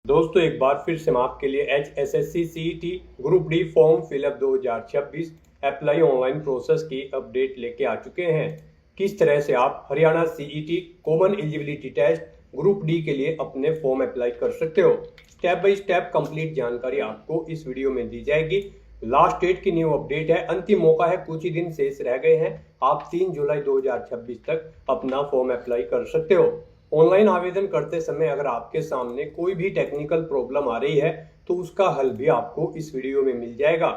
दोस्तों एक बार फिर से हम आपके लिए HSSC CET group D form fill up 2026 apply online process की अपडेट लेके आ चुके हैं। किस तरह से आप Haryana CET common eligibility test group D के लिए अपने फॉर्म अप्लाई कर सकते हो। स्टेप बाय स्टेप कंप्लीट जानकारी आपको इस वीडियो में दी जाएगी। लास्ट डेट की न्यू अपडेट है, अंतिम मौका है, कुछ ही दिन शेष रह गए हैं। आप 3 जुलाई 2026 तक अपना फॉर्म अप्लाई कर सकते हो। ऑनलाइन आवेदन करते समय अगर आपके सामने कोई भी टेक्निकल प्रॉब्लम आ रही है तो उसका हल भी आपको इस वीडियो में मिल जाएगा।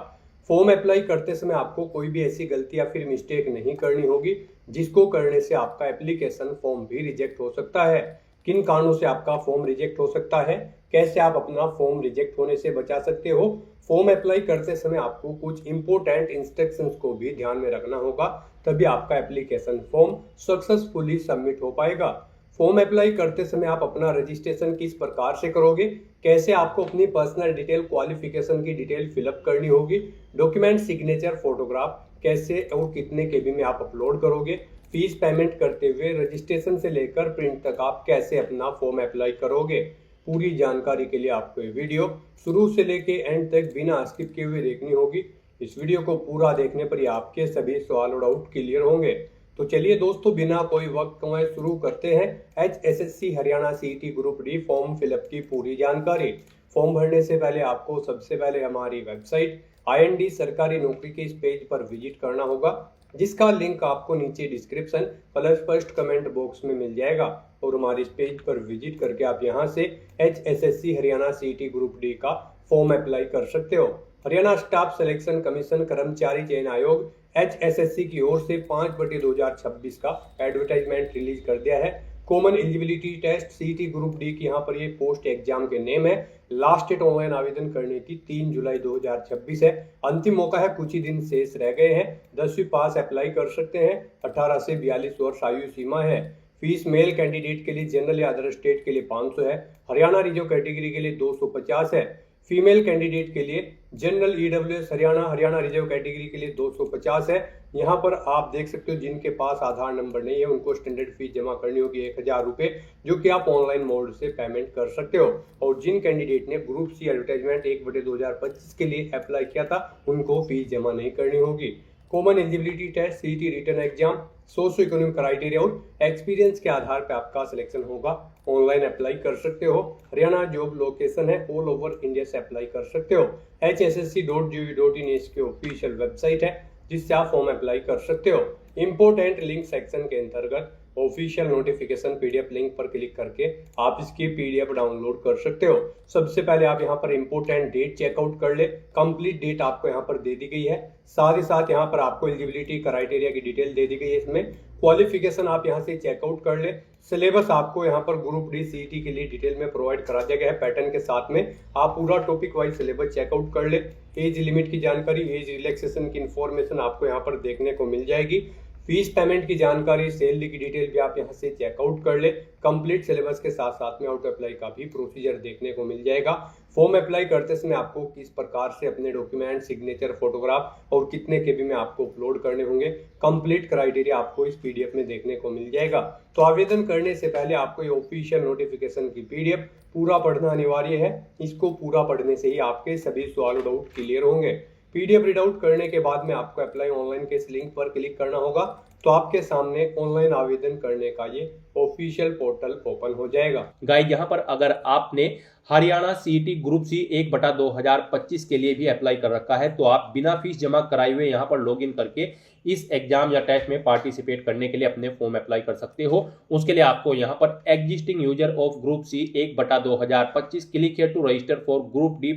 फॉर्म अप्लाई करते समय आपको कोई भी ऐसी गलती या फिर मिस्टेक नहीं करनी होगी जिसको करने से आपका एप्लीकेशन फॉर्म भी रिजेक्ट हो सकता है। किन कारणों से आपका फॉर्म रिजेक्ट हो सकता है, कैसे आप अपना फॉर्म रिजेक्ट होने से बचा सकते हो। फॉर्म अप्लाई करते समय आपको कुछ इंपॉर्टेंट इंस्ट्रक्शंस को भी ध्यान में रखना होगा, तभी आपका एप्लीकेशन फॉर्म सक्सेसफुली सबमिट हो पाएगा। फॉर्म अप्लाई करते समय आप अपना रजिस्ट्रेशन किस प्रकार से करोगे, कैसे आपको अपनी पर्सनल डिटेल, क्वालिफिकेशन की डिटेल फिलअप करनी होगी, डॉक्यूमेंट, सिग्नेचर, फोटोग्राफ कैसे और कितने केबी में आप अपलोड करोगे, फीस पेमेंट करते हुए रजिस्ट्रेशन से लेकर प्रिंट तक आप कैसे अपना फॉर्म अप्लाई करोगे। पूरी जानकारी के लिए आपको ये वीडियो शुरू से लेके एंड तक बिना स्किप किए हुए देखनी होगी। इस वीडियो को पूरा देखने पर ही आपके सभी सवाल और डाउट क्लियर होंगे। तो चलिए दोस्तों, बिना कोई वक्त गंवाए शुरू करते हैं HSSC Haryana CET group D form fill up की पूरी जानकारी। फॉर्म भरने से पहले आपको सबसे पहले हमारी वेबसाइट IND सरकारी नौकरी के इस पेज पर विजिट करना होगा, जिसका लिंक आपको नीचे description plus first comment box में मिल जाएगा। और हमारे इस पेज पर विजिट करके आप यहां से HSSC Haryana CET group D का फॉर्म अप्लाई कर सकते हो। हरियाणा स्टाफ सिलेक्शन कमीशन कर्मचारी चयन आयोग HSSC की ओर से 5/2026 का एडवर्टाइजमेंट रिलीज कर दिया है। Common eligibility test CET group D की यहाँ पर ये पोस्ट एग्जाम के नेम है। लास्ट डेट ऑनलाइन आवेदन करने की 3 जुलाई 2026 है। अंतिम मौका है, कुछ ही दिन शेष रह गए हैं। 10वीं पास अप्लाई कर सकते हैं। 18 से 42 वर्ष आयु सीमा है। फीस मेल कैंडिडेट के लिए जनरल या अदर स्टेट के लिए 500 है। हरियाणा रिजर्व कैटेगरी के लिए 250 है। फीमेल कैंडिडेट के लिए general EWS Haryana reserve category के लिए 250 है। यहाँ पर आप देख सकते हो जिनके पास आधार नंबर नहीं है उनको स्टैंडर्ड फीस जमा करनी होगी 1000 रुपये, जो कि आप ऑनलाइन मोड से पेमेंट कर सकते हो। और जिन कैंडिडेट ने ग्रुप C एडवर्टाइजमेंट 1/2025 के लिए अप्लाई किया था उनको फीस जमा नहीं करनी होगी। Common eligibility test CET written exam socio economic criteria और एक्सपीरियंस के आधार पर आपका सिलेक्शन होगा। ऑनलाइन अप्लाई कर सकते हो। हरियाणा जॉब लोकेशन है, ऑल ओवर इंडिया से अप्लाई कर सकते हो। hssc.gov.in इसकी ऑफिशियल वेबसाइट है, जिससे आप फॉर्म अप्लाई कर सकते हो। इंपोर्टेंट लिंक सेक्शन के अंतर्गत ऑफिशियल नोटिफिकेशन PDF लिंक पर क्लिक करके आप इसकी PDF डाउनलोड कर सकते हो। सबसे पहले आप यहाँ पर इंपोर्टेंट डेट चेकआउट कर ले। कंप्लीट डेट आपको यहाँ पर दे दी गई है, साथ ही साथ यहाँ पर आपको एलिजिबिलिटी क्राइटेरिया की डिटेल दे दी गई है। इसमें क्वालिफिकेशन आप यहाँ से चेकआउट कर ले। सिलेबस आपको यहाँ पर ग्रुप डी CET के लिए डिटेल में प्रोवाइड करा दिया गया है पैटर्न के साथ में। आप पूरा टॉपिक वाइज सिलेबस चेकआउट कर ले। एज लिमिट की जानकारी, एज रिलैक्सेशन की इंफॉर्मेशन आपको यहाँ पर देखने को मिल जाएगी। फीस पेमेंट की जानकारी, सैलरी की डिटेल भी आप यहाँ से चेकआउट कर ले। कंप्लीट सिलेबस के साथ साथ में आउट अप्लाई का भी प्रोसीजर देखने को मिल जाएगा। फॉर्म अप्लाई करते समय आपको किस प्रकार से अपने डॉक्यूमेंट, सिग्नेचर, फोटोग्राफ और कितने केबी में आपको अपलोड करने होंगे, कंप्लीट क्राइटेरिया आपको इस PDF में देखने को मिल जाएगा। तो आवेदन करने से पहले आपको ये ऑफिशियल नोटिफिकेशन की PDF पूरा पढ़ना अनिवार्य है। इसको पूरा पढ़ने से ही आपके सभी सवाल डाउट क्लियर होंगे। PDF रीड आउट करने के बाद में आपको अप्लाई ऑनलाइन के इस लिंक पर क्लिक करना होगा, तो आपके सामने ऑनलाइन आवेदन करने का ये ऑफिशियल पोर्टल ओपन हो जाएगा। गाइस, यहाँ पर अगर आपने हरियाणा CET ग्रुप C 1/2025 के लिए भी अप्लाई कर रखा है तो आप बिना फीस जमा कराए हुए यहाँ पर लॉगिन करके इस एग्जाम या टेस्ट में पार्टिसिपेट करने के लिए अपने फॉर्म अप्लाई कर सकते हो। उसके लिए आपको यहाँ पर existing user of group C 1/2025 click here to register for group D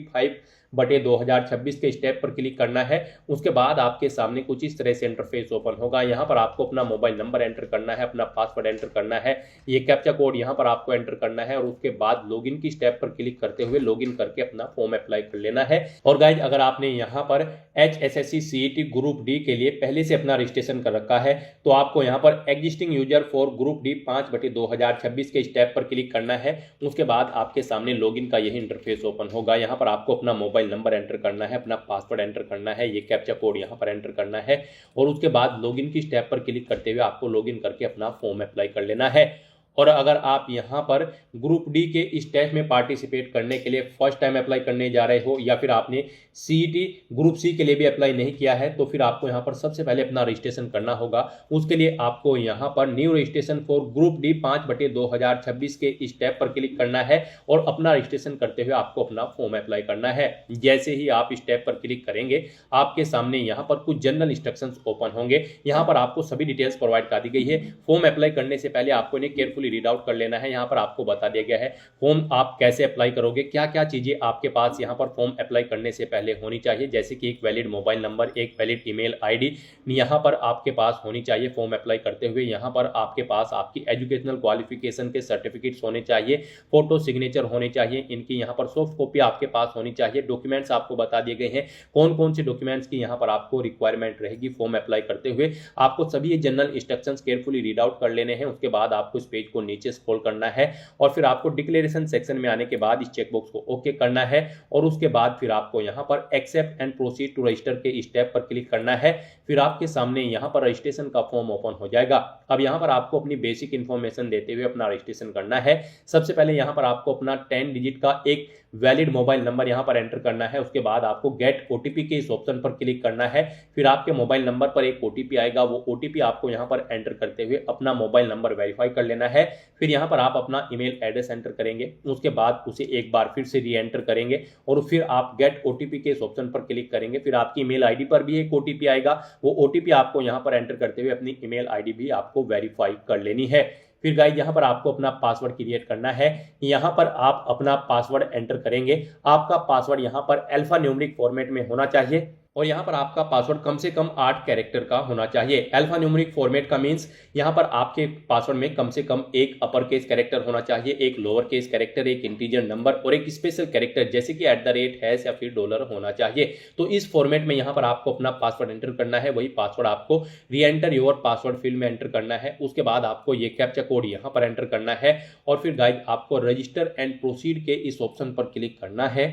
5/2026 के स्टेप पर क्लिक करना है। उसके बाद आपके सामने कुछ इस तरह से इंटरफेस ओपन होगा। यहाँ पर आपको अपना मोबाइल नंबर एंटर करना है, अपना पासवर्ड एंटर करना है, ये कैप्चा कोड यहाँ पर आपको एंटर करना है और उसके बाद लॉगिन की स्टेप पर क्लिक करते हुए लॉगिन करके अपना फॉर्म अप्लाई कर लेना है। और गाइज, अगर आपने यहाँ पर HSSC CET ग्रुप D के लिए पहले से अपना रजिस्ट्रेशन कर रखा है तो आपको यहाँ पर existing user for group D 5/2026 के स्टेप पर क्लिक करना है। उसके बाद आपके सामने लॉगिन का यही इंटरफेस ओपन होगा। यहाँ पर आपको अपना मोबाइल नंबर एंटर करना है, अपना पासवर्ड एंटर करना है, ये कैप्चा कोड यहाँ पर एंटर करना है और उसके बाद लॉगिन की स्टेप पर क्लिक करते हुए आपको लॉगिन करके अपना फॉर्म अप्लाई कर लेना है। और अगर आप यहाँ पर ग्रुप डी के इस टेस्ट में पार्टिसिपेट करने के लिए फर्स्ट टाइम अप्लाई करने जा रहे हो या फिर आपने सीईटी ग्रुप सी के लिए भी अप्लाई नहीं किया है, तो फिर आपको यहाँ पर सबसे पहले अपना रजिस्ट्रेशन करना होगा। उसके लिए आपको यहाँ पर new registration for group D 5/2026 के इस टैब पर क्लिक करना है और अपना रजिस्ट्रेशन करते हुए आपको अपना फॉर्म अप्लाई करना है। जैसे ही आप इस टैब पर क्लिक करेंगे आपके सामने यहाँ पर कुछ जनरल इंस्ट्रक्शंस ओपन होंगे। यहाँ पर आपको सभी डिटेल्स प्रोवाइड कर दी गई है। फॉर्म अप्लाई करने से पहले आपको इन्हें केयरफुली रीड आउट कर लेना है। यहाँ पर आपको बता दिया गया है फॉर्म आप कैसे अप्लाई करोगे, क्या क्या चीजें आपके पास यहाँ पर फॉर्म अप्लाई करने से पहले होनी चाहिए, जैसे कि एक वैलिड मोबाइल नंबर, एक वैलिड ईमेल आईडी यहाँ पर आपके पास होनी चाहिए फॉर्म अप्लाई करते हुए। यहाँ पर आपके पास आपकी एजुकेशनल क्वालिफिकेशन के सर्टिफिकेट्स होने चाहिए, फोटो सिग्नेचर होने चाहिए, इनकी यहाँ पर सॉफ्ट कॉपी आपके पास होनी चाहिए। डॉक्यूमेंट्स आपको बता दिए गए हैं कौन कौन से डॉक्यूमेंट्स की यहाँ पर आपको रिक्वायरमेंट रहेगी फॉर्म अप्लाई करते हुए। आपको सभी ये general instructions carefully read out कर लेने हैं। उसके बाद आपको इस पेज को नीचे स्क्रॉल करना है और फिर आपको डिक्लेरेशन सेक्शन में आने के बाद इस चेकबॉक्स को ओके करना है और उसके बाद फिर आपको यहाँ पर accept and proceed to register के इस टैब पर क्लिक करना है। फिर आपके सामने यहाँ पर रजिस्ट्रेशन का फॉर्म ओपन हो जाएगा। अब यहाँ पर आपको अपनी बेसिक इंफॉर्मेशन देते हुए अपना रजिस्ट्रेशन करना है। सबसे पहले यहाँ पर आपको अपना 10 डिजिट का एक वैलिड मोबाइल नंबर यहाँ पर एंटर करना है। उसके बाद आपको गेट ओटीपी के इस ऑप्शन पर क्लिक करना है। फिर आपके मोबाइल नंबर पर एक ओटीपी आएगा, वो ओटीपी आपको यहाँ पर एंटर करते हुए अपना मोबाइल नंबर वेरीफाई कर लेना है। फिर यहाँ पर आप अपना ईमेल एड्रेस एंटर करेंगे, उसके बाद उसे एक बार फिर से री एंटर करेंगे और फिर आप गेट ओटीपी के इस ऑप्शन पर क्लिक करेंगे। फिर आपकी ईमेल आईडी पर भी एक ओटीपी आएगा, वो ओटीपी आपको यहाँ पर एंटर करते हुए अपनी ईमेल आईडी भी आपको वेरीफाई कर लेनी है। फिर गाइस यहाँ पर आपको अपना पासवर्ड क्रिएट करना है। यहाँ पर आप अपना पासवर्ड एंटर करेंगे। आपका पासवर्ड यहाँ पर अल्फा न्यूमेरिक फॉर्मेट में होना चाहिए और यहाँ पर आपका पासवर्ड कम से कम 8 कैरेक्टर का होना चाहिए। अल्फा न्यूमेरिक फॉर्मेट का मींस यहाँ पर आपके पासवर्ड में कम से कम एक अपर केस कैरेक्टर होना चाहिए, एक लोअर केस कैरेक्टर, एक इंटीजर नंबर और एक स्पेशल कैरेक्टर जैसे कि @ या फिर डॉलर होना चाहिए। तो इस फॉर्मेट में यहाँ पर आपको अपना पासवर्ड एंटर करना है। वही पासवर्ड आपको री एंटर योर पासवर्ड फील्ड में एंटर करना है। उसके बाद आपको ये कैप्चा कोड यहाँ पर एंटर करना है और फिर गाइस आपको रजिस्टर एंड प्रोसीड के इस ऑप्शन पर क्लिक करना है।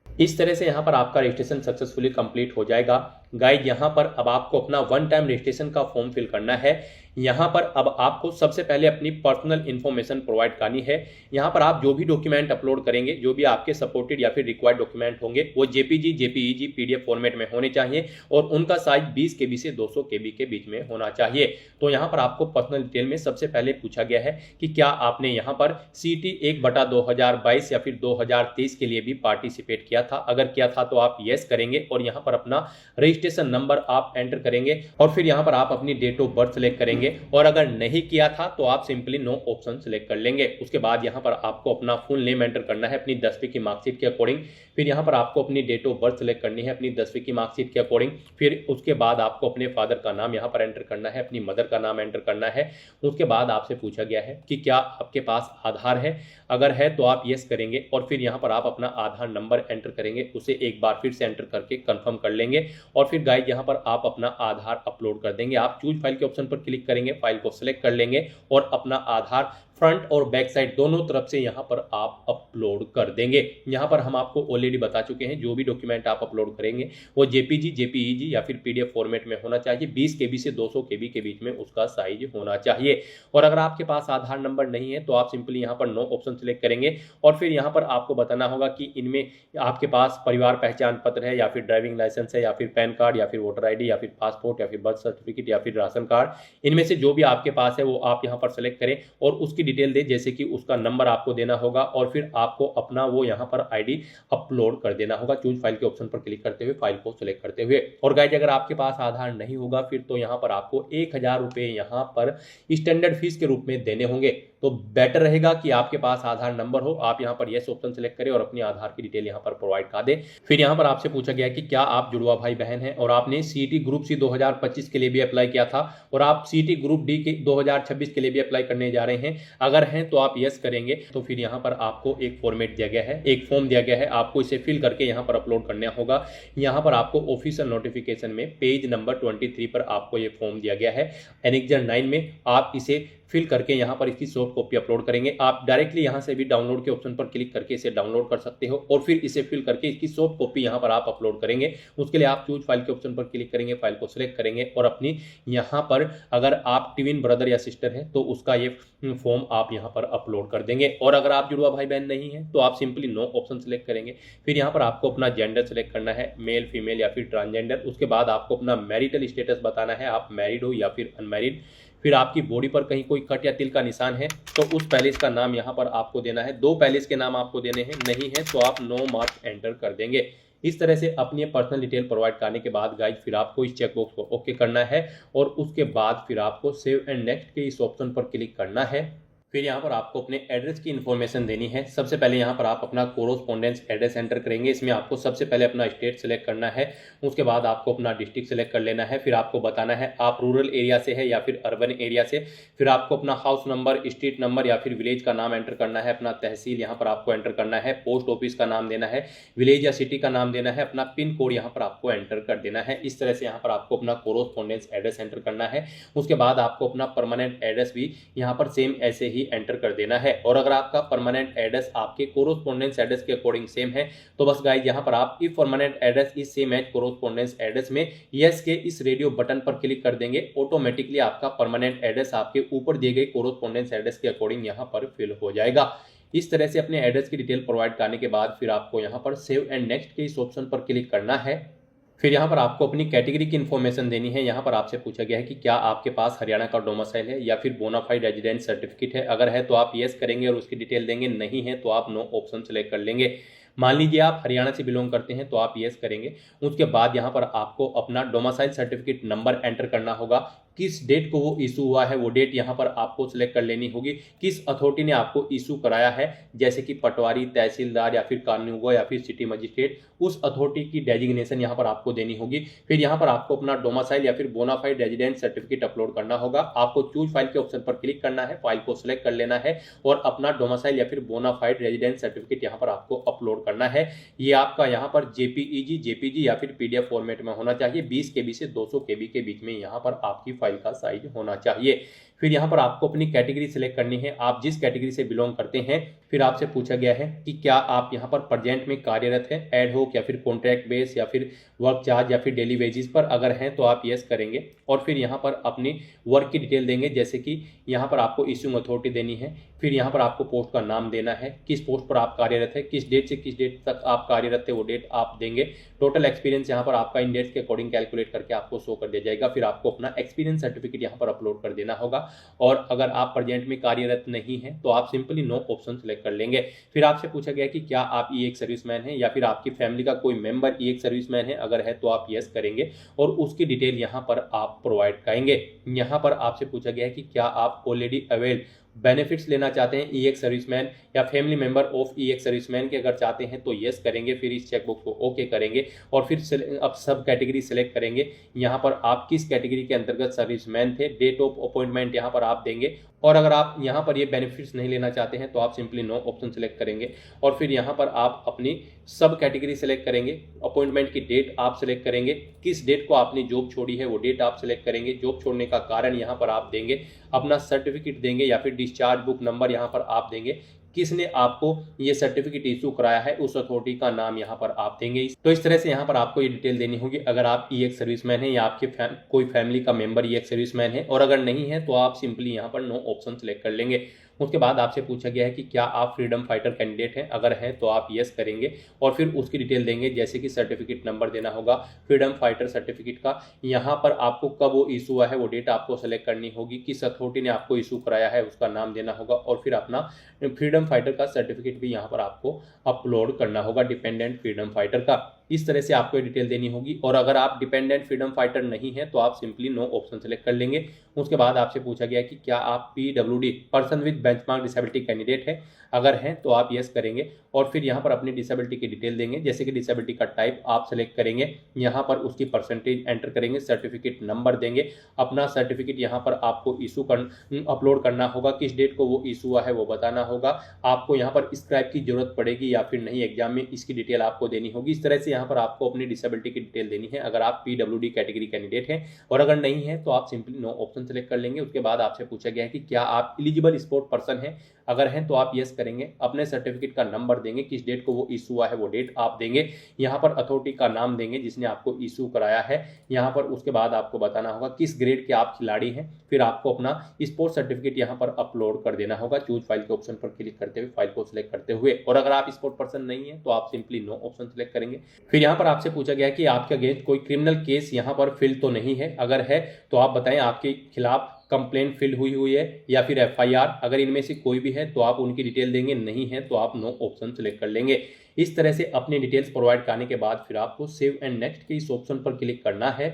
इस तरह से यहाँ पर आपका रजिस्ट्रेशन सक्सेसफुली कंप्लीट हो जाएगा। गाइड यहाँ पर अब आपको अपना 1 टाइम रजिस्ट्रेशन का फॉर्म फिल करना है। यहाँ पर अब आपको सबसे पहले अपनी पर्सनल इन्फॉर्मेशन प्रोवाइड करनी है। यहाँ पर आप जो भी डॉक्यूमेंट अपलोड करेंगे, जो भी आपके सपोर्टेड या फिर रिक्वायर्ड डॉक्यूमेंट होंगे, वो जेपीजी, जेपीईजी, पीडीएफ फॉर्मेट में होने चाहिए और उनका साइज 20 KB से 200 KB के बीच में होना चाहिए। तो यहाँ पर आपको पर्सनल डिटेल में सबसे पहले पूछा गया है कि क्या आपने यहाँ पर सीटी 1/2022 या फिर 2023 के लिए भी पार्टिसिपेट किया था। अगर किया था तो आप येस करेंगे और यहाँ पर अपना रजिस्ट्रेशन नंबर आप एंटर करेंगे और फिर यहाँ पर आप अपनी डेट ऑफ बर्थ सेलेक्ट करेंगे और अगर नहीं किया था तो आप सिंपली नो ऑप्शन सेलेक्ट कर लेंगे। उसके बाद यहाँ पर आपको अपना फुल नेम एंटर करना है अपनी 10वीं की मार्कशीट के अकॉर्डिंग। फिर यहाँ पर आपको अपनी डेट ऑफ बर्थ सेलेक्ट करनी है अपनी 10वीं की मार्कशीट के अकॉर्डिंग। फिर उसके बाद आपको अपने फादर का नाम यहाँ पर एंटर करना है, अपनी मदर का नाम एंटर करना है। उसके बाद आपसे पूछा गया है कि क्या आपके पास आधार है। अगर है तो आप येस करेंगे और फिर यहाँ पर आप अपना आधार नंबर एंटर करेंगे, उसे एक बार फिर से एंटर करके कंफर्म कर लेंगे और फिर गाइड यहाँ पर आप अपना आधार अपलोड कर देंगे। आप चूज फाइल के ऑप्शन पर क्लिक करेंगे, फाइल को सिलेक्ट कर लेंगे और अपना आधार फ्रंट और बैक साइड दोनों तरफ से यहाँ पर आप अपलोड कर देंगे। यहाँ पर हम आपको ऑलरेडी बता चुके हैं जो भी डॉक्यूमेंट आप अपलोड करेंगे वो जेपीजी, जेपीईजी या फिर पीडीएफ फॉर्मेट में होना चाहिए। 20 KB से 200 KB के बीच में उसका साइज होना चाहिए। और अगर आपके पास आधार नंबर नहीं है तो आप सिंपली यहाँ पर नो ऑप्शन सिलेक्ट करेंगे और फिर यहाँ पर आपको बताना होगा कि इनमें आपके पास परिवार पहचान पत्र है या फिर ड्राइविंग लाइसेंस है या फिर पैन कार्ड या फिर वोटर ID या फिर पासपोर्ट या फिर बर्थ सर्टिफिकेट या फिर राशन कार्ड, इनमें से जो भी आपके पास है वो आप यहाँ पर सेलेक्ट करें और उसकी डिटेल दे, जैसे कि उसका नंबर आपको देना होगा और फिर आपको अपना वो यहाँ पर आईडी अपलोड कर देना होगा। चूज फाइल के ऑप्शन पर क्लिक करते हुए फाइल को सिलेक्ट करते हुए। और गाइज अगर आपके पास आधार नहीं होगा फिर तो यहाँ पर आपको 1000 रुपये यहाँ पर स्टैंडर्ड फीस के रूप में देने होंगे। तो बेटर रहेगा कि आपके पास आधार नंबर हो, आप यहाँ पर यस ऑप्शन सेलेक्ट करें और अपनी आधार की डिटेल यहाँ पर प्रोवाइड कर दें। फिर यहाँ पर आपसे पूछा गया कि क्या आप जुड़वा भाई बहन हैं और आपने सीईटी ग्रुप सी 2025 के लिए भी अप्लाई किया था और आप सीईटी ग्रुप डी के 2026 के लिए भी अप्लाई करने जा रहे हैं। अगर हैं तो आप यस करेंगे। तो फिर यहाँ पर आपको एक फॉर्मेट दिया गया है, एक फॉर्म दिया गया है, आपको इसे फिल करके यहाँ पर अपलोड करना होगा। यहाँ पर आपको ऑफिशियल नोटिफिकेशन में पेज नंबर 23 पर आपको ये फॉर्म दिया गया है। एनेक्जर 9 में आप इसे फिल करके यहाँ पर इसकी सॉफ्ट कॉपी अपलोड करेंगे। आप डायरेक्टली यहाँ से भी डाउनलोड के ऑप्शन पर क्लिक करके इसे डाउनलोड कर सकते हो और फिर इसे फिल करके इसकी सॉफ्ट कॉपी यहाँ पर आप अपलोड करेंगे। उसके लिए आप चूज फाइल के ऑप्शन पर क्लिक करेंगे, फाइल को सिलेक्ट करेंगे और अपनी यहाँ पर अगर आप ट्विन ब्रदर या सिस्टर है तो उसका ये फॉर्म आप यहाँ पर अपलोड कर देंगे। और अगर आप जुड़वा भाई बहन नहीं है तो आप सिंपली नो ऑप्शन सेलेक्ट करेंगे। फिर यहाँ पर आपको अपना जेंडर सेलेक्ट करना है, मेल फीमेल या फिर ट्रांसजेंडर। उसके बाद आपको अपना मैरिटल स्टेटस बताना है, आप मैरिड हो या फिर अनमैरिड। फिर आपकी बॉडी पर कहीं कोई कट या तिल का निशान है तो उस पैलेस का नाम यहाँ पर आपको देना है। 2 पैलेस के नाम आपको देने हैं, नहीं है तो आप नो मार्क्स एंटर कर देंगे। इस तरह से अपनी पर्सनल डिटेल प्रोवाइड करने के बाद गाइज फिर आपको इस चेकबॉक्स को ओके करना है और उसके बाद फिर आपको सेव एंड नेक्स्ट के इस ऑप्शन पर क्लिक करना है। फिर यहाँ पर आपको अपने एड्रेस की इन्फॉर्मेशन देनी है। सबसे पहले यहाँ पर आप अपना कोरोस्पोंडेंस एड्रेस एंटर करेंगे। इसमें आपको सबसे पहले अपना स्टेट सेलेक्ट करना है, उसके बाद आपको अपना डिस्ट्रिक्ट सेलेक्ट कर लेना है। फिर आपको बताना है आप रूरल एरिया से है या फिर अर्बन एरिया से। फिर आपको अपना हाउस नंबर, स्ट्रीट नंबर या फिर विलेज का नाम एंटर करना है, अपना तहसील यहाँ पर आपको एंटर करना है, पोस्ट ऑफिस का नाम देना है, विलेज या सिटी का नाम देना है, अपना पिन कोड यहाँ पर आपको एंटर कर देना है। इस तरह से यहाँ पर आपको अपना कोरोस्पोंडेंस एड्रेस एंटर करना है। उसके बाद आपको अपना परमानेंट एड्रेस भी यहाँ पर सेम ऐसे ही एंटर कर देना है। और अगर आपका परमानेंट एड्रेस आपके कोरोस्पोंडेंस एड्रेस के अकॉर्डिंग सेम है तो बस गाइस यहाँ पर आप if permanent address is same as correspondence address में यस के इस रेडियो बटन पर क्लिक कर देंगे। ऑटोमेटिकली आपका परमानेंट एड्रेस आपके ऊपर दिए गए कोरोस्पोंडेंस एड्रेस के अकॉर्डिंग यहाँ पर फिल हो जाएगा। इस तरह से अपने एड्रेस की डिटेल प्रोवाइड करने के बाद फिर आपको यहाँ पर सेव एंड नेक्स्ट के इस ऑप्शन पर क्लिक करना है। फिर यहाँ पर आपको अपनी कैटेगरी की इन्फॉर्मेशन देनी है। यहाँ पर आपसे पूछा गया है कि क्या आपके पास हरियाणा का डोमिसाइल है या फिर बोनाफाइड रेजिडेंट सर्टिफिकेट है। अगर है तो आप यस करेंगे और उसकी डिटेल देंगे, नहीं है तो आप नो ऑप्शन सेलेक्ट कर लेंगे। मान लीजिए आप हरियाणा से बिलोंग करते हैं तो आप यस करेंगे। उसके बाद यहाँ पर आपको अपना डोमिसाइल सर्टिफिकेट नंबर एंटर करना होगा, किस डेट को वो इशू हुआ है वो डेट यहाँ पर आपको सिलेक्ट कर लेनी होगी, किस अथॉरिटी ने आपको इशू कराया है जैसे कि पटवारी, तहसीलदार या फिर कानूनगो या फिर सिटी मजिस्ट्रेट, उस अथॉरिटी की डेजिग्नेशन यहाँ पर आपको देनी होगी। फिर यहाँ पर आपको अपना डोमिसाइल या फिर बोनाफाइड रेजिडेंट सर्टिफिकेट अपलोड करना होगा। आपको चूज फाइल के ऑप्शन पर क्लिक करना है, फाइल को सिलेक्ट कर लेना है और अपना डोमिसाइल या फिर बोनाफाइड रेजिडेंट सर्टिफिकेट यहाँ पर आपको अपलोड करना है। ये आपका यहाँ पर जेपीजी या फिर पीडीएफ फॉर्मेट में होना चाहिए। 20 KB से 200 KB के बीच में यहाँ पर आपकी फाइल का साइज होना चाहिए। फिर यहाँ पर आपको अपनी कैटेगरी सिलेक्ट करनी है, आप जिस कैटेगरी से बिलोंग करते हैं। फिर आपसे पूछा गया है कि क्या आप यहाँ पर प्रेजेंट में कार्यरत है, एड होक या फिर कॉन्ट्रैक्ट बेस या फिर वर्क चार्ज या फिर डेली वेजेस पर। अगर हैं तो आप यस करेंगे और फिर यहाँ पर अपनी वर्क की डिटेल देंगे, जैसे कि यहाँ पर आपको इश्यूइंग अथॉरिटी देनी है। फिर यहाँ पर आपको पोस्ट का नाम देना है, किस पोस्ट पर आप कार्यरत है, किस डेट से किस डेट तक आप कार्यरत थे वो डेट आप देंगे। टोटल एक्सपीरियंस यहाँ पर आपका इन डेट्स के अकॉर्डिंग कैलकुलेट करके आपको शो कर दिया जाएगा। फिर आपको अपना एक्सपीरियंस सर्टिफिकेट यहाँ पर अपलोड कर देना होगा। और अगर आप प्रेजेंट में कार्यरत नहीं है तो आप सिंपली नो ऑप्शन सेलेक्ट कर लेंगे। फिर आपसे पूछा गया कि क्या आप ई एक सर्विसमैन है या फिर आपकी फैमिली का कोई मेंबर ई एक सर्विसमैन है। अगर है तो आप यस करेंगे और उसकी डिटेल यहाँ पर आप प्रोवाइड करेंगे। यहाँ पर आपसे पूछा गया है कि क्या आप ऑलरेडी अवेल बेनिफिट्स लेना चाहते हैं ई एक सर्विसमैन या फैमिली मेंबर ऑफ ई एक सर्विसमैन के। अगर चाहते हैं तो यस करेंगे, फिर इस चेकबॉक्स को ओके करेंगे और फिर अब सब कैटेगरी सेलेक्ट करेंगे। यहाँ पर आप किस कैटेगरी के अंतर्गत सर्विसमैन थे, डेट ऑफ अपॉइंटमेंट यहाँ पर आप देंगे। और अगर आप यहाँ पर ये बेनिफिट्स नहीं लेना चाहते हैं तो आप सिंपली नो ऑप्शन सेलेक्ट करेंगे और फिर यहाँ पर आप अपनी सब कैटेगरी सेलेक्ट करेंगे। अपॉइंटमेंट की डेट आप सेलेक्ट करेंगे, किस डेट को आपने जॉब छोड़ी है वो डेट आप सेलेक्ट करेंगे। जॉब छोड़ने का कारण यहाँ पर आप देंगे, अपना सर्टिफिकेट देंगे या फिर डिस्चार्ज बुक नंबर यहाँ पर आप देंगे, किसने आपको ये सर्टिफिकेट इशू कराया है उस अथॉरिटी का नाम यहाँ पर आप देंगे। तो इस तरह से यहाँ पर आपको ये डिटेल देनी होगी अगर आप ई एक सर्विसमैन है या आपके कोई फैमिली का मेंबर ई एक सर्विसमैन है। और अगर नहीं है तो आप सिंपली यहाँ पर नो ऑप्शन सेलेक्ट कर लेंगे। उसके बाद आपसे पूछा गया है कि क्या आप फ्रीडम फाइटर कैंडिडेट हैं। अगर हैं तो आप यस करेंगे और फिर उसकी डिटेल देंगे, जैसे कि सर्टिफिकेट नंबर देना होगा फ्रीडम फाइटर सर्टिफिकेट का। यहाँ पर आपको कब वो इशू हुआ है वो डेट आपको सेलेक्ट करनी होगी, किस अथॉरिटी ने आपको इशू कराया है उसका नाम देना होगा और फिर अपना फ्रीडम फाइटर का सर्टिफिकेट भी यहाँ पर आपको अपलोड करना होगा, डिपेंडेंट फ्रीडम फाइटर का। इस तरह से आपको डिटेल देनी होगी। और अगर आप डिपेंडेंट फ्रीडम फाइटर नहीं है तो आप सिंपली नो ऑप्शन सेलेक्ट कर लेंगे। उसके बाद आपसे पूछा गया कि क्या आप PWD person with benchmark disability candidate है। अगर हैं तो आप यस करेंगे और फिर यहाँ पर अपनी डिसेबिलिटी की डिटेल देंगे, जैसे कि डिसेबिलिटी का टाइप आप सेलेक्ट करेंगे, यहाँ पर उसकी परसेंटेज एंटर करेंगे, सर्टिफिकेट नंबर देंगे, अपना सर्टिफिकेट यहाँ पर आपको इशू अपलोड करना होगा, किस डेट को वो इशू हुआ है वो बताना होगा। आपको यहाँ पर स्क्राइब की जरूरत पड़ेगी या फिर नहीं एग्जाम में, इसकी डिटेल आपको देनी होगी। इस तरह से यहाँ पर आपको अपनी डिसेबिलिटी की डिटेल देनी है। अगर आप PWD कैटेगरी कैंडिडेट हैं और अगर नहीं है तो आप सिंपली नो ऑप्शन सेलेक्ट कर लेंगे। उसके बाद आपसे पूछा गया है कि क्या आप एलिजिबल स्पोर्ट पर्सन हैं, अगर हैं तो आप यस करेंगे। अपने सर्टिफिकेट का नंबर देंगे, किस डेट को वो इशू हुआ है वो डेट आप देंगे। यहाँ पर अथॉरिटी का नाम देंगे जिसने आपको इशू कराया है यहाँ पर। उसके बाद आपको बताना होगा किस ग्रेड के आप खिलाड़ी हैं। फिर आपको अपना स्पोर्ट्स सर्टिफिकेट यहाँ पर अपलोड कर देना होगा चूज फाइल के ऑप्शन पर क्लिक करते हुए, फाइल को सिलेक्ट करते हुए। और अगर आप स्पोर्ट पर्सन नहीं है तो आप सिंपली नो ऑप्शन सिलेक्ट करेंगे। फिर यहाँ पर आपसे पूछा गया कि आपके अगेंस्ट कोई क्रिमिनल केस यहाँ पर फिल तो नहीं है, अगर है तो आप बताएं आपके खिलाफ कंप्लेंट फिल हुई है या फिर FIR। अगर इनमें से कोई भी है तो आप उनकी डिटेल देंगे, नहीं है तो आप नो ऑप्शन सिलेक्ट कर लेंगे। इस तरह से अपनी डिटेल्स प्रोवाइड करने के बाद फिर आपको सेव एंड नेक्स्ट के इस ऑप्शन पर क्लिक करना है।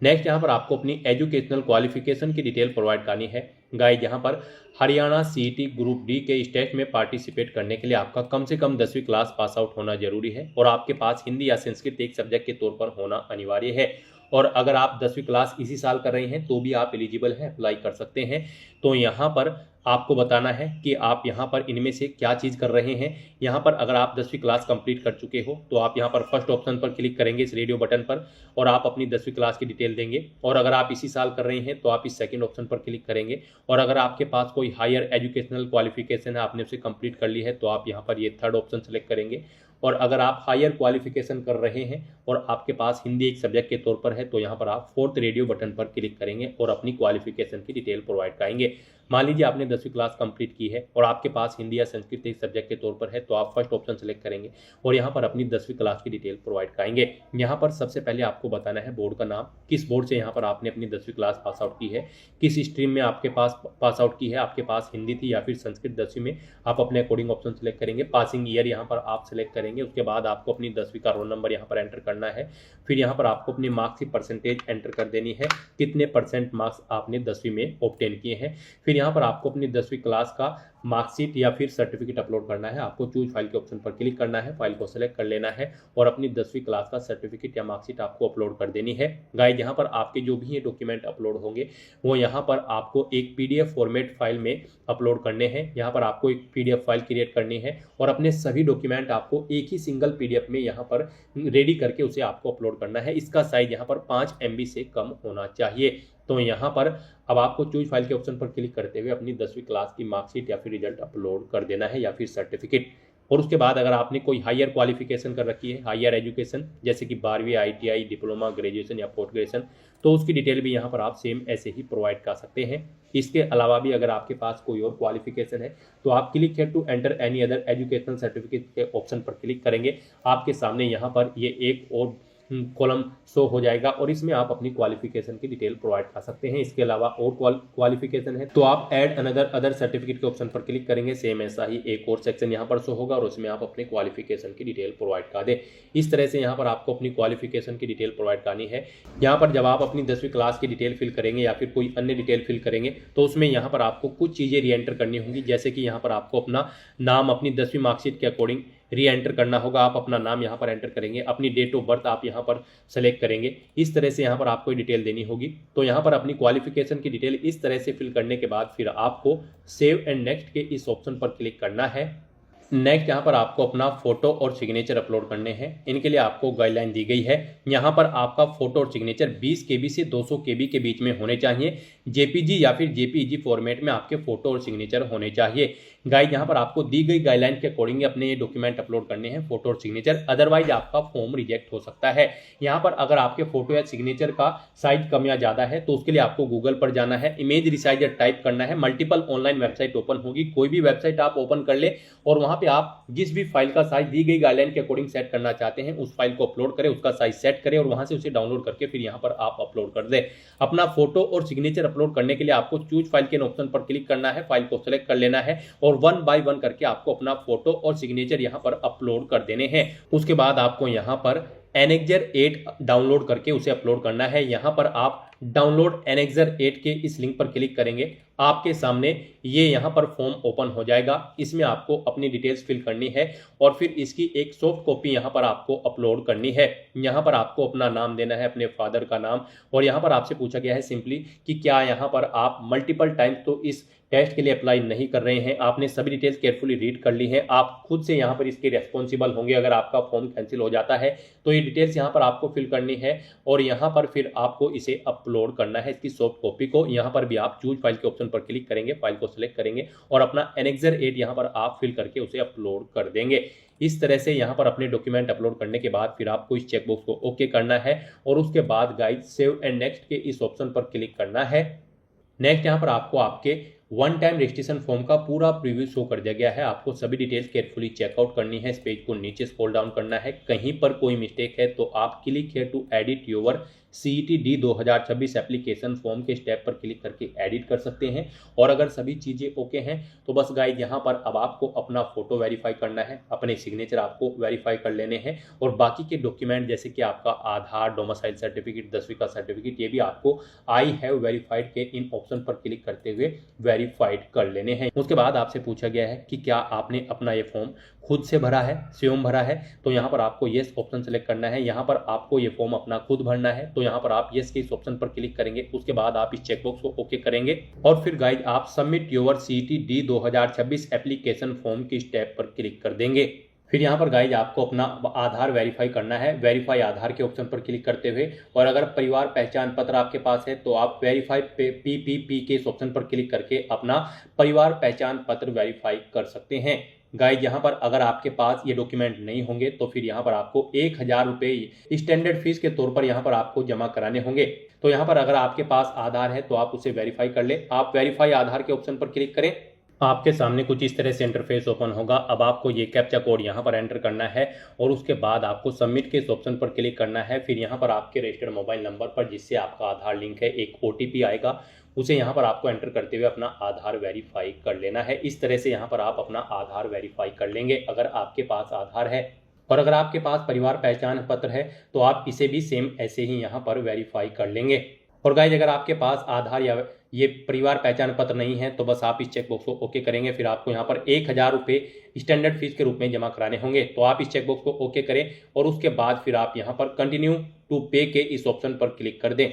नेक्स्ट यहाँ पर आपको अपनी एजुकेशनल क्वालिफिकेशन की डिटेल प्रोवाइड करनी है। गाइस यहाँ पर हरियाणा CET ग्रुप डी के इस टेस्ट में पार्टिसिपेट करने के लिए आपका कम से कम 10वीं क्लास पास आउट होना जरूरी है और आपके पास हिंदी या संस्कृत एक सब्जेक्ट के तौर पर होना अनिवार्य है। और अगर आप 10वीं क्लास इसी साल कर रहे हैं तो भी आप एलिजिबल हैं, अप्लाई कर सकते हैं। तो यहाँ पर आपको बताना है कि आप यहाँ पर इनमें से क्या चीज़ कर रहे हैं। यहाँ पर अगर आप 10वीं क्लास कंप्लीट कर चुके हो तो आप यहाँ पर फर्स्ट ऑप्शन पर क्लिक करेंगे इस रेडियो बटन पर और आप अपनी 10वीं क्लास की डिटेल देंगे। और अगर आप इसी साल कर रहे हैं तो आप इस सेकंड ऑप्शन पर क्लिक करेंगे। और अगर आपके पास कोई हायर एजुकेशनल क्वालिफिकेशन है, आपने उसे कंप्लीट कर ली है, तो आप यहाँ पर ये थर्ड ऑप्शन सेलेक्ट करेंगे। और अगर आप हायर क्वालिफिकेशन कर रहे हैं और आपके पास हिंदी एक सब्जेक्ट के तौर पर है तो यहाँ पर आप फोर्थ रेडियो बटन पर क्लिक करेंगे और अपनी क्वालिफिकेशन की डिटेल प्रोवाइड कराएंगे। मान लीजिए आपने 10वीं क्लास कंप्लीट की है और आपके पास हिंदी या संस्कृत एक सब्जेक्ट के तौर पर है तो आप फर्स्ट ऑप्शन सेलेक्ट करेंगे और यहाँ पर अपनी 10वीं क्लास की डिटेल प्रोवाइड कराएंगे। यहाँ पर सबसे पहले आपको बताना है बोर्ड का नाम, किस बोर्ड से यहाँ पर आपने अपनी 10वीं क्लास पास आउट की है, किस स्ट्रीम में आपके पास पास आउट की है, आपके पास हिंदी थी या फिर संस्कृत 10वीं में, आप अपने अकॉर्डिंग ऑप्शन सेलेक्ट करेंगे। पासिंग ईयर यहाँ पर आप सेलेक्ट करेंगे। उसके बाद आपको अपनी 10वीं का रोल नंबर यहाँ पर एंटर करना है। फिर यहाँ पर आपको अपनी मार्क्स की परसेंटेज एंटर कर देनी है, कितने % मार्क्स आपने 10वीं में ऑब्टेन किए हैं। फिर यहाँ पर आपको अपनी 10वीं क्लास का मार्कशीट या फिर सर्टिफिकेट अपलोड करना है। आपको चूज फाइल के ऑप्शन पर क्लिक करना है, फाइल को सेलेक्ट कर लेना है और अपनी 10वीं क्लास का सर्टिफिकेट या मार्कशीट आपको अपलोड कर देनी है। गाइस यहाँ पर आपके जो भी ये डॉक्यूमेंट अपलोड होंगे वो यहाँ पर आपको एक PDF फॉर्मेट फाइल में अपलोड करने हैं। यहाँ पर आपको एक PDF फाइल क्रिएट करनी है और अपने सभी डॉक्यूमेंट आपको एक ही सिंगल PDF में यहाँ पर रेडी करके उसे आपको अपलोड करना है। इसका साइज यहाँ पर 5 MB से कम होना चाहिए। तो यहाँ पर अब आपको चूज फाइल के ऑप्शन पर क्लिक करते हुए अपनी 10वीं क्लास की मार्कशीट या फिर रिजल्ट अपलोड कर देना है या फिर सर्टिफिकेट। और उसके बाद अगर आपने कोई हायर क्वालिफिकेशन कर रखी है, हायर एजुकेशन जैसे कि 12वीं ITI, डिप्लोमा, ग्रेजुएशन या पोस्ट ग्रेजुएशन, तो उसकी डिटेल भी यहाँ पर आप सेम ऐसे ही प्रोवाइड कर सकते हैं। इसके अलावा भी अगर आपके पास कोई और क्वालिफिकेशन है तो आप click here to enter any other educational certificate के ऑप्शन पर क्लिक करेंगे। आपके सामने यहाँ पर ये एक और कॉलम शो हो जाएगा और इसमें आप अपनी क्वालिफिकेशन की डिटेल प्रोवाइड कर सकते हैं। इसके अलावा और क्वालिफिकेशन है तो आप ऐड अनदर अदर सर्टिफिकेट के ऑप्शन पर क्लिक करेंगे। सेम ऐसा ही एक और सेक्शन यहाँ पर शो होगा और उसमें आप अपने क्वालिफिकेशन की डिटेल प्रोवाइड कर दें। इस तरह से यहाँ पर आपको अपनी क्वालिफिकेशन की डिटेल प्रोवाइड करनी है। यहाँ पर जब आप अपनी 10वीं क्लास की डिटेल फिल करेंगे या फिर कोई अन्य डिटेल फिल करेंगे तो उसमें यहाँ पर आपको कुछ चीज़ें री एंटर करनी होंगी, जैसे कि यहाँ पर आपको अपना नाम अपनी 10वीं मार्कशीट के अकॉर्डिंग री एंटर करना होगा। आप अपना नाम यहाँ पर एंटर करेंगे, अपनी डेट ऑफ बर्थ आप यहाँ पर सेलेक्ट करेंगे। इस तरह से यहाँ पर आपको डिटेल देनी होगी। तो यहाँ पर अपनी क्वालिफिकेशन की डिटेल इस तरह से फिल करने के बाद फिर आपको सेव एंड नेक्स्ट के इस ऑप्शन पर क्लिक करना है। नेक्स्ट यहाँ पर आपको अपना फोटो और सिग्नेचर अपलोड करने हैं। इनके लिए आपको गाइडलाइन दी गई है। यहाँ पर आपका फोटो और सिग्नेचर 20 KB से 200 KB के बीच में होने चाहिए। JPG या फिर JPEG फॉर्मेट में आपके फोटो और सिग्नेचर होने चाहिए। गाइड यहाँ पर आपको दी गई गाइडलाइन के अकॉर्डिंग अपने ये डॉक्यूमेंट अपलोड करने हैं, फोटो और सिग्नेचर, अदरवाइज आपका फॉर्म रिजेक्ट हो सकता है। यहाँ पर अगर आपके फोटो या सिग्नेचर का साइज कम या ज़्यादा है तो उसके लिए आपको गूगल पर जाना है, इमेज रिसाइजर टाइप करना है। मल्टीपल ऑनलाइन वेबसाइट ओपन होगी, कोई भी वेबसाइट आप ओपन कर ले और वहाँ पे आप जिस भी फाइल का साइज दी गई गाइडलाइन के अकॉर्डिंग सेट करना चाहते हैं उस फाइल को अपलोड करें, उसका साइज सेट करें और वहाँ से उसे डाउनलोड करके फिर यहाँ पर आप अपलोड कर दें। अपना फोटो और सिग्नेचर अपलोड करने के लिए आपको चूज फाइल के ऑप्शन पर क्लिक करना है, फाइल को सेलेक्ट कर लेना है और 1 by 1 करके आपको अपना फोटो और सिग्नेचर यहाँ पर अपलोड कर देने हैं। उसके बाद आपको यहाँ पर एनेक्जर 8 डाउनलोड करके उसे अपलोड करना है। यहाँ पर आप डाउनलोड एनेक्जर 8 के इस लिंक पर क्लिक करेंगे, आपके सामने ये यहाँ पर फॉर्म ओपन हो जाएगा। इसमें आपको अपनी डिटेल्स फिल करनी है और फिर इसकी एक सॉफ्ट कॉपी यहाँ पर आपको अपलोड करनी है। यहाँ पर आपको अपना नाम देना है, अपने फादर का नाम, और यहाँ पर आपसे पूछा गया है सिंपली कि क्या यहाँ पर आप मल्टीपल टाइम्स तो इस टेस्ट के लिए अप्लाई नहीं कर रहे हैं, आपने सभी डिटेल्स केयरफुली रीड कर ली हैं, आप खुद से यहाँ पर इसके रेस्पॉन्सिबल होंगे। अगर आपका फॉर्म कैंसिल हो जाता है तो ये डिटेल्स यहाँ पर आपको फिल करनी है और यहाँ पर फिर आपको इसे अपलोड करना है, इसकी सॉफ्ट कॉपी को। यहाँ पर भी आप चूज फाइल के ऑप्शन पर क्लिक करेंगे, फाइल को सिलेक्ट करेंगे और अपना एनेक्सर 8 यहाँ पर आप फिल करके उसे अपलोड कर देंगे। इस तरह से यहाँ पर अपने डॉक्यूमेंट अपलोड करने के बाद फिर आपको इस चेकबॉक्स को ओके करना है और उसके बाद गाइस सेव एंड नेक्स्ट के इस ऑप्शन पर क्लिक करना है। नेक्स्ट यहाँ पर आपको आपके वन टाइम रजिस्ट्रेशन फॉर्म का पूरा प्रीव्यू शो कर दिया गया है। आपको सभी डिटेल्स केयरफुली चेकआउट करनी है, इस पेज को नीचे स्क्रॉल डाउन करना है। कहीं पर कोई मिस्टेक है तो आप click here to edit your CET D 2026 application form के स्टेप पर क्लिक करके एडिट कर सकते हैं। और अगर सभी चीज़ें ओके हैं तो बस गाइड यहाँ पर अब आपको अपना फोटो वेरीफाई करना है, अपने सिग्नेचर आपको वेरीफाई कर लेने हैं और बाकी के डॉक्यूमेंट जैसे कि आपका आधार, डोमिसाइल सर्टिफिकेट, 10वीं का सर्टिफिकेट, ये भी आपको आई हैव वेरीफाइड के इन ऑप्शन पर क्लिक करते हुए वेरीफाइड कर लेने हैं। उसके बाद आपसे पूछा गया है कि क्या आपने अपना ये फॉर्म खुद से भरा है, स्वयं भरा है, तो यहाँ पर आपको येस ऑप्शन सेलेक्ट करना है। यहाँ पर आपको ये फॉर्म अपना खुद भरना है तो यहाँ पर आप येस के इस ऑप्शन पर क्लिक करेंगे। उसके बाद आप इस चेकबॉक्स को ओके करेंगे और फिर गाइड आप submit your CET D 2026 application form की स्टेप पर क्लिक कर देंगे। फिर यहाँ पर गाइज आपको अपना आधार वेरीफाई करना है, वेरीफाई आधार के ऑप्शन पर क्लिक करते हुए। और अगर परिवार पहचान पत्र आपके पास है तो आप वेरीफाई PPP के इस ऑप्शन पर क्लिक करके अपना परिवार पहचान पत्र वेरीफाई कर सकते हैं। गाइज यहाँ पर अगर आपके पास ये डॉक्यूमेंट नहीं होंगे तो फिर यहाँ पर आपको 1000 रुपये स्टैंडर्ड फीस के तौर पर यहाँ पर आपको जमा कराने होंगे। तो यहाँ पर अगर आपके पास आधार है तो आप उसे वेरीफाई कर ले। आप वेरीफाई आधार के ऑप्शन पर क्लिक करें, आपके सामने कुछ इस तरह से इंटरफेस ओपन होगा। अब आपको ये कैप्चा कोड यहाँ पर एंटर करना है और उसके बाद आपको सबमिट के इस ऑप्शन पर क्लिक करना है। फिर यहाँ पर आपके रजिस्टर्ड मोबाइल नंबर पर जिससे आपका आधार लिंक है एक OTP आएगा, उसे यहाँ पर आपको एंटर करते हुए अपना आधार वेरीफाई कर लेना है। इस तरह से यहाँ पर आप अपना आधार वेरीफाई कर लेंगे अगर आपके पास आधार है। और अगर आपके पास परिवार पहचान पत्र है तो आप इसे भी सेम ऐसे ही यहाँ पर वेरीफाई कर लेंगे। और गाइज अगर आपके पास आधार या ये परिवार पहचान पत्र नहीं है तो बस आप इस चेकबॉक्स को ओके करेंगे। फिर आपको यहाँ पर 1000 रुपये स्टैंडर्ड फीस के रूप में जमा कराने होंगे। तो आप इस चेकबॉक्स को ओके करें और उसके बाद फिर आप यहाँ पर कंटिन्यू टू पे के इस ऑप्शन पर क्लिक कर दें।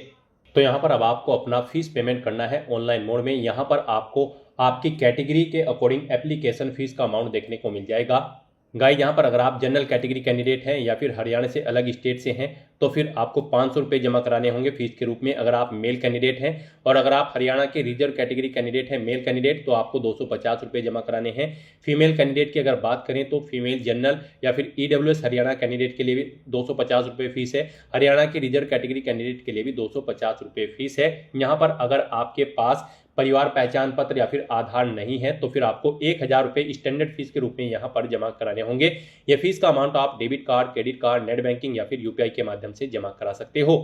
तो यहाँ पर अब आपको अपना फीस पेमेंट करना है ऑनलाइन मोड में। यहाँ पर आपको आपकी कैटेगरी के अकॉर्डिंग एप्लीकेशन फीस का अमाउंट देखने को मिल जाएगा। गाइस यहाँ पर अगर आप जनरल कैटेगरी कैंडिडेट हैं या फिर हरियाणा से अलग स्टेट से हैं तो फिर आपको 500 रुपये जमा कराने होंगे फीस के रूप में अगर आप मेल कैंडिडेट हैं। और अगर आप हरियाणा के रिजर्व कैटेगरी कैंडिडेट हैं, मेल कैंडिडेट, तो आपको 250 रुपये जमा कराने हैं। फीमेल कैंडिडेट की अगर बात करें तो फीमेल जनरल या फिर EWS हरियाणा कैंडिडेट के लिए भी 250 रुपये फीस है। हरियाणा के रिजर्व कैटेगरी कैंडिडेट के लिए भी 250 रुपये फीस है। यहाँ पर अगर आपके पास परिवार पहचान पत्र या फिर आधार नहीं है तो फिर आपको 1000 रुपये स्टैंडर्ड फीस के रूप में यहाँ पर जमा कराने होंगे। ये फीस का अमाउंट आप debit card, credit card, net banking या फिर UPI के माध्यम से जमा करा सकते हो।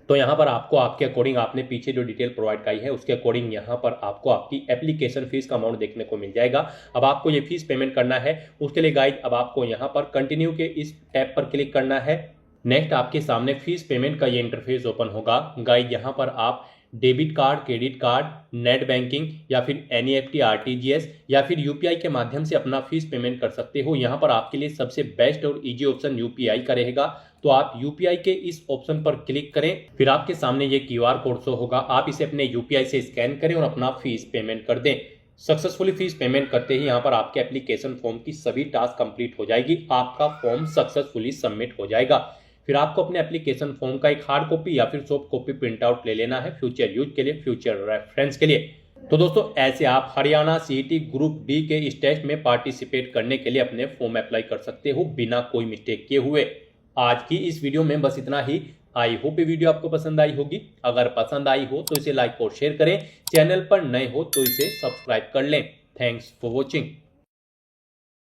तो यहाँ पर आपको आपके अकॉर्डिंग आपने पीछे जो डिटेल प्रोवाइड कराई है उसके अकॉर्डिंग यहाँ पर आपको आपकी एप्लीकेशन फीस का अमाउंट देखने को मिल जाएगा। अब आपको ये फीस पेमेंट करना है, उसके लिए गाइड अब आपको यहाँ पर कंटिन्यू के इस टैब पर क्लिक करना है। नेक्स्ट आपके सामने फीस पेमेंट का ये इंटरफेस ओपन होगा। गाइड यहाँ पर आप debit card, credit card, net banking या फिर NEFT, RTGS या फिर UPI के माध्यम से अपना फीस पेमेंट कर सकते हो। यहाँ पर आपके लिए सबसे बेस्ट और इजी ऑप्शन UPI का रहेगा। तो आप UPI के इस ऑप्शन पर क्लिक करें, फिर आपके सामने ये QR कोड शो होगा। आप इसे अपने UPI से स्कैन करें और अपना फीस पेमेंट कर दें। सक्सेसफुली फीस पेमेंट करते ही यहाँ पर आपके एप्लीकेशन फॉर्म की सभी टास्क कंप्लीट हो जाएगी, आपका फॉर्म सक्सेसफुली सबमिट हो जाएगा। फिर आपको अपने एप्लीकेशन फॉर्म का एक हार्ड कॉपी या फिर सॉफ्ट कॉपी प्रिंट आउट ले लेना है फ्यूचर यूज के लिए, फ्यूचर रेफरेंस के लिए। तो दोस्तों ऐसे आप हरियाणा CET ग्रुप D के इस टेस्ट में पार्टिसिपेट करने के लिए अपने फॉर्म अप्लाई कर सकते हो बिना कोई मिस्टेक किए हुए। आज की इस वीडियो में बस इतना ही। आई होप ये वीडियो आपको पसंद आई होगी। अगर पसंद आई हो तो इसे लाइक और शेयर करें, चैनल पर नए हो तो इसे सब्सक्राइब कर लें। Thanks for watching.